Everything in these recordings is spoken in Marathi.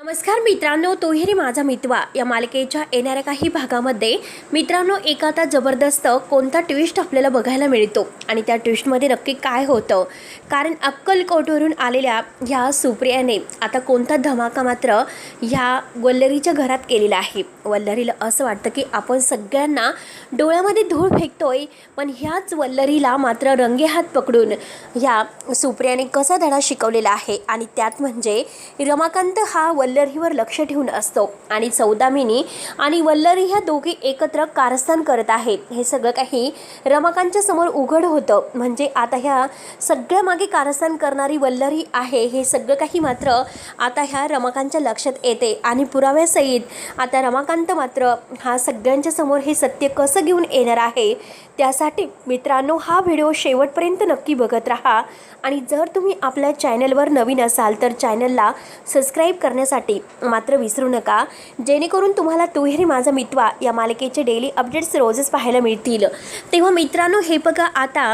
नमस्कार मित्रांनो, तोही माझा मितवा या मालिकेच्या येणाऱ्या काही भागामध्ये मित्रांनो एक आता जबरदस्त कोणता ट्विस्ट आपल्याला बघायला मिळतो आणि त्या ट्विस्टमध्ये नक्की काय होतं, कारण अक्कलकोटवरून आलेल्या ह्या सुप्रियाने आता कोणता धमाका मात्र ह्या वल्लरीच्या घरात केलेला आहे। वल्लरीला असं वाटतं की आपण सगळ्यांना डोळ्यामध्ये धूळ फेकतोय, पण ह्याच वल्लरीला मात्र रंगेहात पकडून ह्या सुप्रियाने कसा धडा शिकवलेला आहे। आणि त्यात म्हणजे रमाकांत हा वल्लरीवर लक्ष ठेवून असतो आणि सौदामिनी आणि वल्लरी ह्या दोघे एकत्र कारस्थान करत आहेत। हे सगळं काही रमाकांतच्या समोर उघड होतं, म्हणजे आता ह्या सगळ्या मागे कारस्थान करणारी वल्लरी आहे हे सगळं काही मात्र आता ह्या रमाकांतच्या लक्षात येते आणि पुराव्यासहित आता रमाकांत मात्र हा सगळ्यांच्या समोर हे सत्य कसं घेऊन येणार आहे। त्यासाठी मित्रांनो हा व्हिडिओ शेवटपर्यंत नक्की बघत राहा आणि जर तुम्ही आपल्या चॅनलवर नवीन असाल तर चॅनलला सबस्क्राईब करण्यासाठी मात्र विसरू नका, जेणेकरून तुम्हाला तोही माझा मितवा या मालिकेचे डेली अपडेट्स रोजच पाहायला मिळतील। तेव्हा मित्रांनो हे बघा, आता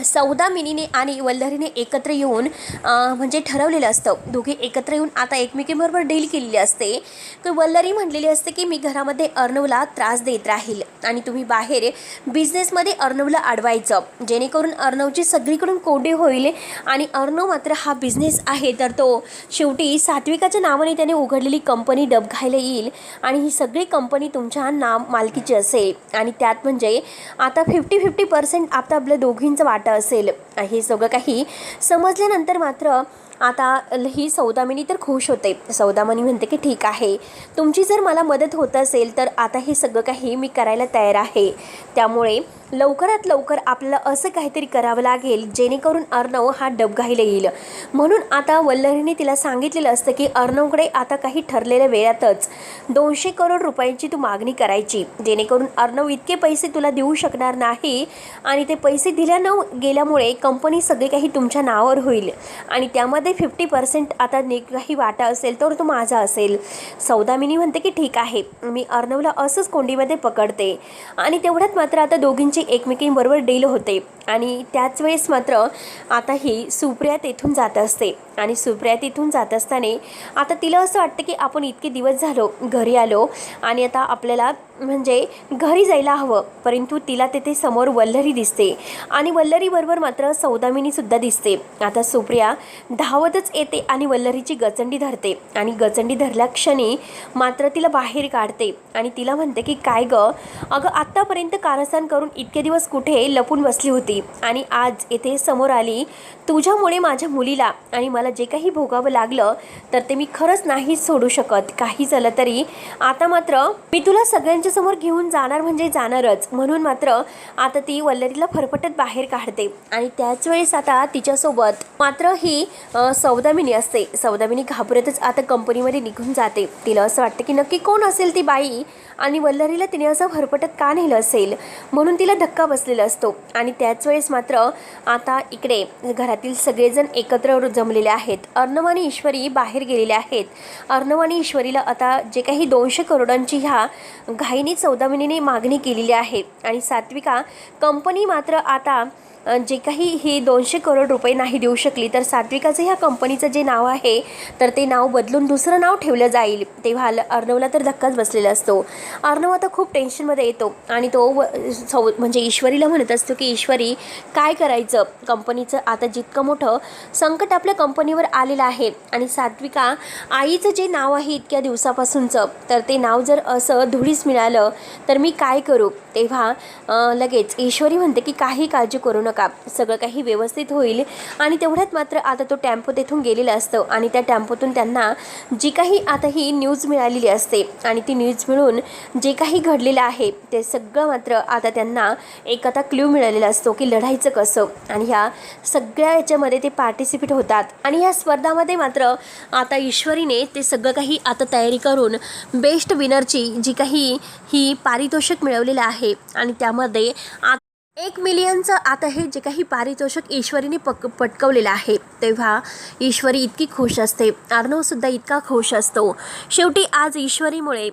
सौदामिनीने आणि वल्लरीने एकत्र येऊन म्हणजे ठरवलेलं असतं, दोघे एकत्र येऊन आता एकमेकींबरोबर डील केलेली असते। तर वल्लरी म्हणलेली असते की मी घरामध्ये अर्णवला त्रास देत राहील आणि तुम्ही बाहेर बिझनेसमध्ये अर्णवला अडवायचं, जेणेकरून अर्णवची सगळीकडून कोडे होईल आणि अर्णव मात्र हा बिझनेस आहे तर तो शेवटी सात्विकाच्या नावाने त्याने उघडलेली कंपनी डबघायला येईल आणि ही सगळी कंपनी तुमच्या नाम मालकीची असेल आणि त्यात म्हणजे आता 50-50% आता आपल्या दोघींचं वाटं असेल। हे सगळं काही समजल्यानंतर मात्र आता ही सौदामिनी तर खुश होते। सौदामिनी म्हणते की ठीक आहे, तुमची जर मला मदत होत असेल तर आता हे सगळं काही मी करायला तयार आहे। त्यामुळे लवकरात लवकर आपल्याला असं काहीतरी करावं लागेल जेणेकरून अर्णव हा डबघाईला येईल। म्हणून आता वल्लरीने तिला सांगितलेलं असतं की अर्णवकडे आता काही ठरलेल्या वेळातच 200 करोड रुपयांची तू मागणी करायची, जेणेकरून अर्णव इतके पैसे तुला देऊ शकणार नाही आणि ते पैसे दिल्या न गेल्यामुळे कंपनी सगळी काही तुमच्या नावावर होईल आणि त्यामध्ये 50% आता काही वाटा असेल तर तो माझा असेल। सौदामिनी म्हणते की ठीक आहे, मी अर्णवला असंच कोंडीमध्ये पकडते आणि तेवढ्यात मात्र आता दोघींची एकमेकींबरोबर डील होते आणि त्याच वेळेस मात्र आता ही सुप्रिया तेथून जात असते आणि सुप्रिया तिथून जात असताना आता तिला असं वाटतं की आपण इतके दिवस झालो घरी आलो आणि आता आपल्याला म्हणजे घरी जायला हवं, परंतु तिला तिथे समोर वल्लरी दिसते आणि वल्लरीबरोबर मात्र सौदामिनीसुद्धा दिसते। आता सुप्रिया धावतच येते आणि वल्लरीची गचंडी धरते आणि गचंडी धरल्या क्षणी मात्र तिला बाहेर काढते आणि तिला म्हणते की काय गं, अगं आत्तापर्यंत कारस्थान करून इतके दिवस कुठे लपून बसली होती आणि आज येथे समोर आली, तुझ्यामुळे माझ्या मुलीला आणि मला जे काही भोगावं लागलं तर ते मी खरंच नाही सोडू शकत। काही झालं तरी आता मात्र मी तुला सगळ्यांच्या समोर घेऊन जाणार म्हणजे जाणारच। म्हणून मात्र आता ती वल्लरीला फरफटत बाहेर काढते आणि त्याच वेळेस आता तिच्यासोबत मात्र ही सौदामिनी असते। सौदामिनी घाबरतच आता कंपनीमध्ये निघून जाते। तिला असं वाटतं की नक्की कोण असेल ती बाई आणि वल्लरीला तिने असं फरफटत का नेलं असेल, म्हणून तिला धक्का बसलेला असतो। आणि त्याच वेळेस मात्र आता इकडे घरातील सगळेजण एकत्र जमलेले आहेत। अर्णव आणि ईश्वरी बाहेर गेलेले आहेत। अर्णव आणि ईश्वरीला आता जे काही 200 करोडांची ह्या घाईनी सौदामिनीने मागणी केलेली आहे आणि सात्विका कंपनी मात्र आता जे काही हे 200 करोड रुपये नाही देऊ शकली तर सात्विकाचं ह्या कंपनीचं जे नाव आहे तर ते नाव बदलून दुसरं नाव ठेवलं जाईल। तेव्हा अर्णवला तर धक्काच बसलेला असतो। अर्णव आता खूप टेन्शनमध्ये येतो आणि तो म्हणजे ईश्वरीला म्हणत असतो की ईश्वरी काय करायचं, कंपनीचं आता जितकं मोठं संकट आपल्या कंपनीवर आलेलं आहे आणि सात्विका आईचं जे नाव आहे इतक्या दिवसापासूनचं तर ते नाव जर असं धुळीस मिळालं तर मी काय करू। तेव्हा लगेच ईश्वरी म्हणते की काही काळजी करू नका, सगळं काही व्यवस्थित होईल। आणि तेवढ्यात मात्र आता तो टेम्पो तेथून गेलेला असतो आणि त्या टेम्पोतून त्यांना जी काही आता ही न्यूज मिळालेली असते आणि ती न्यूज मिळून जे काही घडलेलं आहे ते सगळं मात्र आता त्यांना एक आता क्ल्यू मिळालेला असतो की लढायचं कसं आणि ह्या सगळ्या याच्यामध्ये ते पार्टिसिपेट होतात आणि ह्या स्पर्धामध्ये मात्र आता ईश्वरीने ते सगळं काही आता तयारी करून बेस्ट विनरची जी काही ही पारितोषिक मिळवलेलं आहे आणि त्यामध्ये 1 मिलियनचं आता हे जे काही पारितोषिक ईश्वरीने पटकवलेलं आहे। तेव्हा ईश्वरी इतकी खुश असते, अर्णवसुद्धा इतका खुश असतो। शेवटी आज ईश्वरीमुळे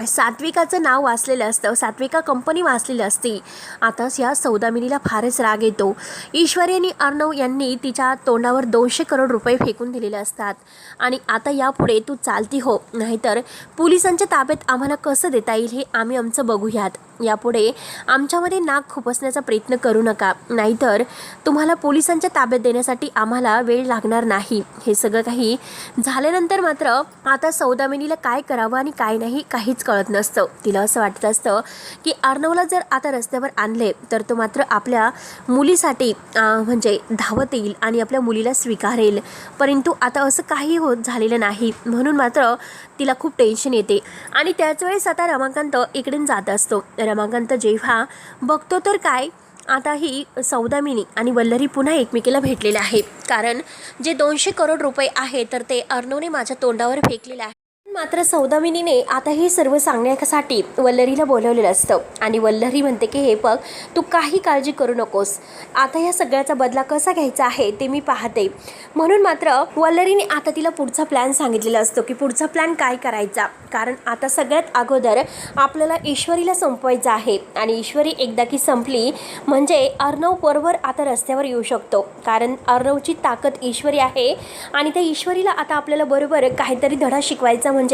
सात्विकाचं नाव वाचलेलं असतं, सात्विका कंपनी वाचलेली असती. आताच या सौदामिनीला फारच राग येतो. ईश्वरी आणि अर्णव यांनी तिच्या तोंडावर 200 करोड रुपये फेकून दिलेले असतात आणि आता यापुढे तू चालती हो, नाहीतर पोलिसांच्या ताब्यात आम्हाला कसं देता येईल हे आम्ही आमचं बघूयात. यापुढे आमच्यामध्ये नाक खुपसण्याचा प्रयत्न करू नका, नाहीतर तुम्हाला पोलिसांच्या ताब्यात देण्यासाठी आम्हाला वेळ लागणार नाही. हे सगळं काही झाल्यानंतर मात्र आता सौदामिनीला काय करावं आणि काय नाही काहीच कळत नसतं. तिला असं वाटत असतं की अर्णवला जर आता रस्त्यावर आणले तर तो मात्र आपल्या मुलीसाठी म्हणजे धावत येईल आणि आपल्या मुलीला स्वीकारेल. परंतु आता असं काही झालेलं नाही, म्हणून मात्र तिला खूप टेन्शन येते. आणि त्याच वेळेस आता रमाकांत इकडून जात असतो. रमाकांत जेव्हा बघतो तर काय, आता ही सौदामिनी आणि वल्लरी पुन्हा एकमेकीला भेटलेले आहे. कारण जे 200 करोड रुपये आहे तर ते अर्णवने माझ्या तोंडावर फेकलेले आहे. मात्र सौदामिनीने आता हे सर्व सांगण्यासाठी वल्लरीला बोलवलेलं असतं आणि वल्लरी म्हणते की हे बघ, तू काही काळजी करू नकोस, आता या सगळ्याचा बदला कसा घ्यायचा आहे ते मी पाहते. म्हणून मात्र वल्लरीने आता तिला पुढचा प्लॅन सांगितलेला असतो की पुढचा प्लॅन काय करायचा. कारण आता सगळ्यात अगोदर आपल्याला ईश्वरीला संपवायचं आहे आणि ईश्वरी एकदा की संपली म्हणजे अर्णव बरोबर आता रस्त्यावर येऊ शकतो. कारण अर्णवची ताकद ईश्वरी आहे आणि त्या ईश्वरीला आता आपल्याला बरोबर काहीतरी धडा शिकवायचा, म्हणजे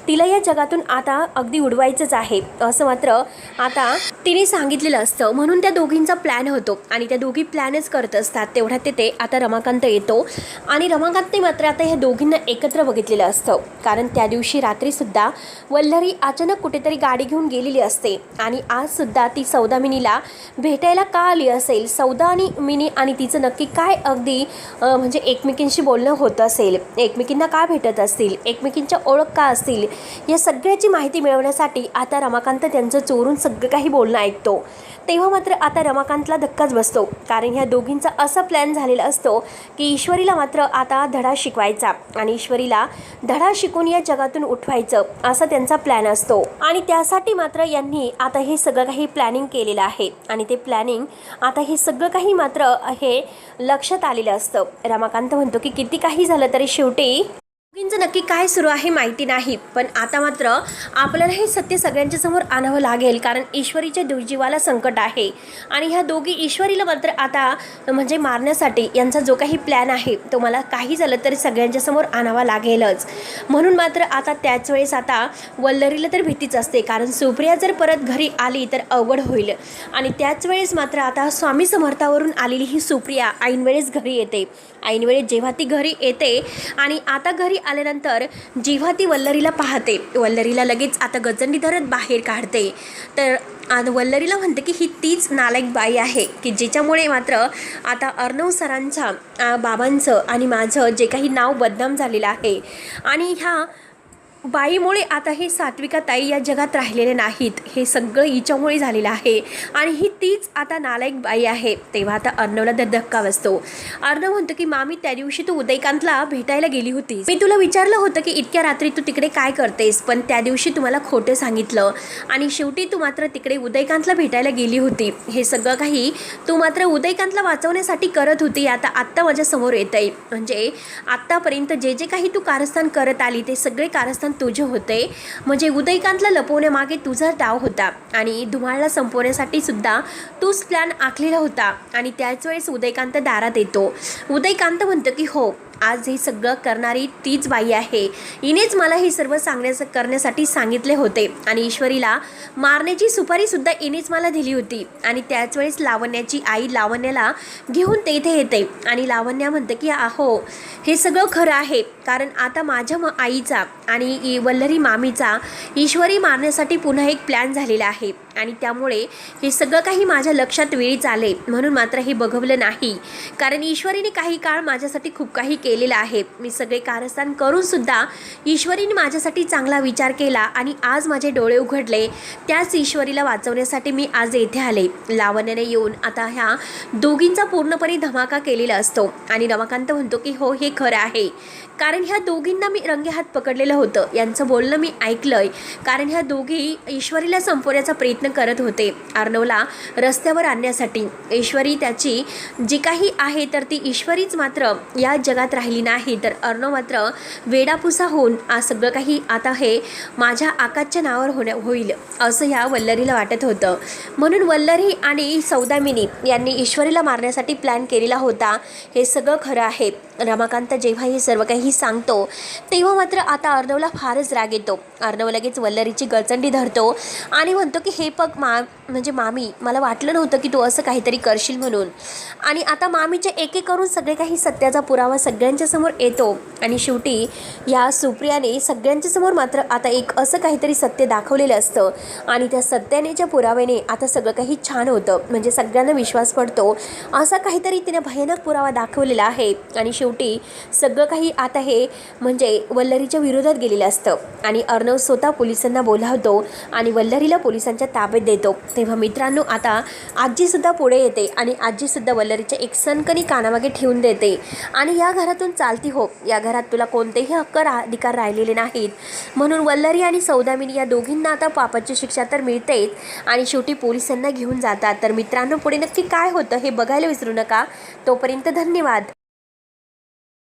तिला या जगातून आता अगदी उडवायचंच आहे असं मात्र आता तिने सांगितलेलं असतं. म्हणून त्या दोघींचा प्लॅन होतो आणि त्या दोघी प्लॅनच करत असतात. तेवढ्यात तिथे आता रमाकांत येतो आणि रमाकांतने मात्र आता ह्या दोघींना एकत्र बघितलेलं असतं. कारण त्या दिवशी रात्रीसुद्धा वल्लरी अचानक कुठेतरी गाडी घेऊन गेलेली असते आणि आजसुद्धा ती सौदामिनीला भेटायला का आली असेल, सौदा आणि मिनी आणि तिचं नक्की काय अगदी म्हणजे एकमेकींशी बोलणं होत असेल, एकमेकींना का भेटत असतील, एकमेकींच्या ओळख का असतील, या सगळ्याची माहिती मिळवण्यासाठी आता रमाकांत त्यांचं चोरून सगळं काही बोलणं ऐकतो. तेव्हा मात्र आता रमाकांतला धक्काच बसतो. कारण ह्या दोघींचा असा प्लॅन झालेला असतो की ईश्वरीला मात्र आता धडा शिकवायचा आणि ईश्वरीला धडा शिकून या जगातून उठवायचं असा त्यांचा प्लॅन असतो. आणि त्यासाठी मात्र यांनी आता हे सगळं काही प्लॅनिंग केलेलं आहे आणि ते प्लॅनिंग आता हे सगळं काही मात्र हे लक्षात आलेलं असतं. रमाकांत म्हणतो की किती काही झालं तरी शेवटी दोघींचं नक्की काय सुरू आहे माहिती नाही, पण आता मात्र आपल्याला हे सत्य सगळ्यांच्या समोर आणावं लागेल. कारण ईश्वरीच्या जीवाला संकट आहे आणि ह्या दोघी ईश्वरीला मात्र आता म्हणजे मारण्यासाठी यांचा जो काही प्लॅन आहे तो मला काही झालं तरी सगळ्यांच्या समोर आणावा लागेलच. म्हणून मात्र आता त्याच वेळेस आता वल्लरीला तर भीतीच असते, कारण सुप्रिया जर परत घरी आली तर अवघड होईल. आणि त्याच वेळेस मात्र आता स्वामी समर्थावरून आलेली ही सुप्रिया ऐनवेळेस घरी येते. ऐनवेळेस जेव्हा ती घरी येते आणि आता घरी आल्यानंतर जेव्हा ती वल्लरीला पाहते, वल्लरीला लगेच आता गजंडी धरत बाहेर काढते. तर वल्लरीला म्हणते की ही तीच नालायक बाई आहे की जिच्यामुळे मात्र आता अर्णव सरांच्या बाबांचं आणि माझं जे काही नाव बदनाम झालेलं आहे आणि ह्या बाईमुळे आता हे सात्विका ताई या जगात राहिलेले नाहीत, हे सगळं हिच्यामुळे झालेलं आहे आणि ही तीच आता नालायक बाई आहे. तेव्हा आता अर्णवला धक्का बसतो. अर्णव म्हणतो की मामी, त्या दिवशी तू उदयकांतला भेटायला गेली होतीस, मी तुला विचारलं होतं की इतक्या रात्री तू तिकडे काय करतेस, पण त्या दिवशी तुम्हाला खोटं सांगितलं आणि शेवटी तू मात्र तिकडे उदयकांतला भेटायला गेली होती. हे सगळं काही तू मात्र उदयकांतला वाचवण्यासाठी करत होती. आत्ता माझ्या समोर येत आहे, म्हणजे आत्तापर्यंत जे जे काही तू कारस्थान करत आली ते सगळे कारस्थान तुझे होते, म्हणजे उदयकांतला लपवण्यामागे तुझा डाव होता आणि धुमाळला संपवण्यासाठी सुद्धा तूच प्लॅन आखलेला होता. आणि त्याच वेळेस उदयकांत दारात येतो. उदयकांत म्हणतो की हो, आज हे सगळं करणारी तीच बाई आहे, हिनेच मला हे सर्व करण्यासाठी सांगितले होते आणि ईश्वरीला मारण्याची सुपारीसुद्धा हिनेच मला दिली होती. आणि त्याच वेळेस लावण्याची आई लावण्याला घेऊन तेथे येते आणि लावण्या म्हणते की अहो, हे सगळं खरं आहे, कारण आता माझ्या आईचा आणि वल्लरी मामीचा ईश्वरी मारण्यासाठी पुन्हा एक प्लॅन झालेला आहे आणि त्यामुळे हे सगळं काही माझ्या लक्षात वेळीच आले, म्हणून मात्र हे बघवलं नाही. कारण ईश्वरीने काही काळ माझ्यासाठी खूप काही केलेलं आहे. मी सगळे कारस्थान करून सुद्धा ईश्वरीने माझ्यासाठी चांगला विचार केला आणि आज माझे डोळे उघडले. त्याच ईश्वरीला वाचवण्यासाठी मी आज येथे आले. लावण्याने येऊन आता ह्या दोघींचा पूर्णपणे धमाका केलेला असतो आणि रमाकांत म्हणतो की हो, हे खरं आहे, कारण ह्या दोघींना मी रंगेहात पकडलेलं होतं. यांचं बोलणं मी ऐकलंय, कारण ह्या दोघी ईश्वरीला संपवण्याचा प्रयत्न करत होते अर्णवला रस्त्यावर आणण्यासाठी. ईश्वरी त्याची जी काही आहे तर ती ईश्वरीच मात्र या जगात राहिली नाही, तर अर्णव मात्र वेडापुसा होऊन आज सगळं काही आता हे माझ्या आकाशच्या नावावर होईल असं ह्या वल्लरीला वाटत होतं. म्हणून वल्लरी आणि सौदामिनी यांनी ईश्वरीला मारण्यासाठी प्लॅन केलेला होता. हे सगळं खरं आहे. रमाकांत जेव्हा हे सर्व काही सांगतो तेव्हा मात्र आता अर्णवला फारच राग येतो. अर्णव लगेच वल्लरीची गळचंडी धरतो आणि म्हणतो की हे बघ म्हणजे मामी, मला वाटलं नव्हतं की तू असं काहीतरी करशील म्हणून. आणि आता मामीचे एक एक करून सगळे काही सत्याचा पुरावा सगळ्यांच्या समोर येतो आणि शेवटी या सुप्रियाने सगळ्यांच्या समोर मात्र आता एक असं काहीतरी सत्य दाखवलेलं असतं आणि त्या सत्यानेच्या पुराव्याने आता सगळं काही छान होतं. म्हणजे सगळ्यांना विश्वास पडतो असा काहीतरी तिने भयानक पुरावा दाखवलेला आहे आणि शेवटी सगळं काही आता हे म्हणजे वल्लरीच्या विरोधात गेलेलं असतं आणि अर्णव स्वतः पोलिसांना बोलावतो आणि वल्लरीला पोलिसांच्या ताब्यात देतो. तेव्हा मित्रांनो आता आजीसुद्धा पुढे येते आणि आजीसुद्धा वल्लरीच्या एक सनकणी कानामागे ठेवून देते आणि या घरातून चालती हो, या घरात तुला कोणतेही हक्क अधिकार राहिलेले नाहीत. म्हणून वल्लरी आणि सौदामिनी या दोघींना आता पापाची शिक्षा तर मिळतेच आणि शेवटी पोलिसांना घेऊन जातात. तर मित्रांनो पुढे नक्की काय होतं हे बघायला विसरू नका. तोपर्यंत धन्यवाद.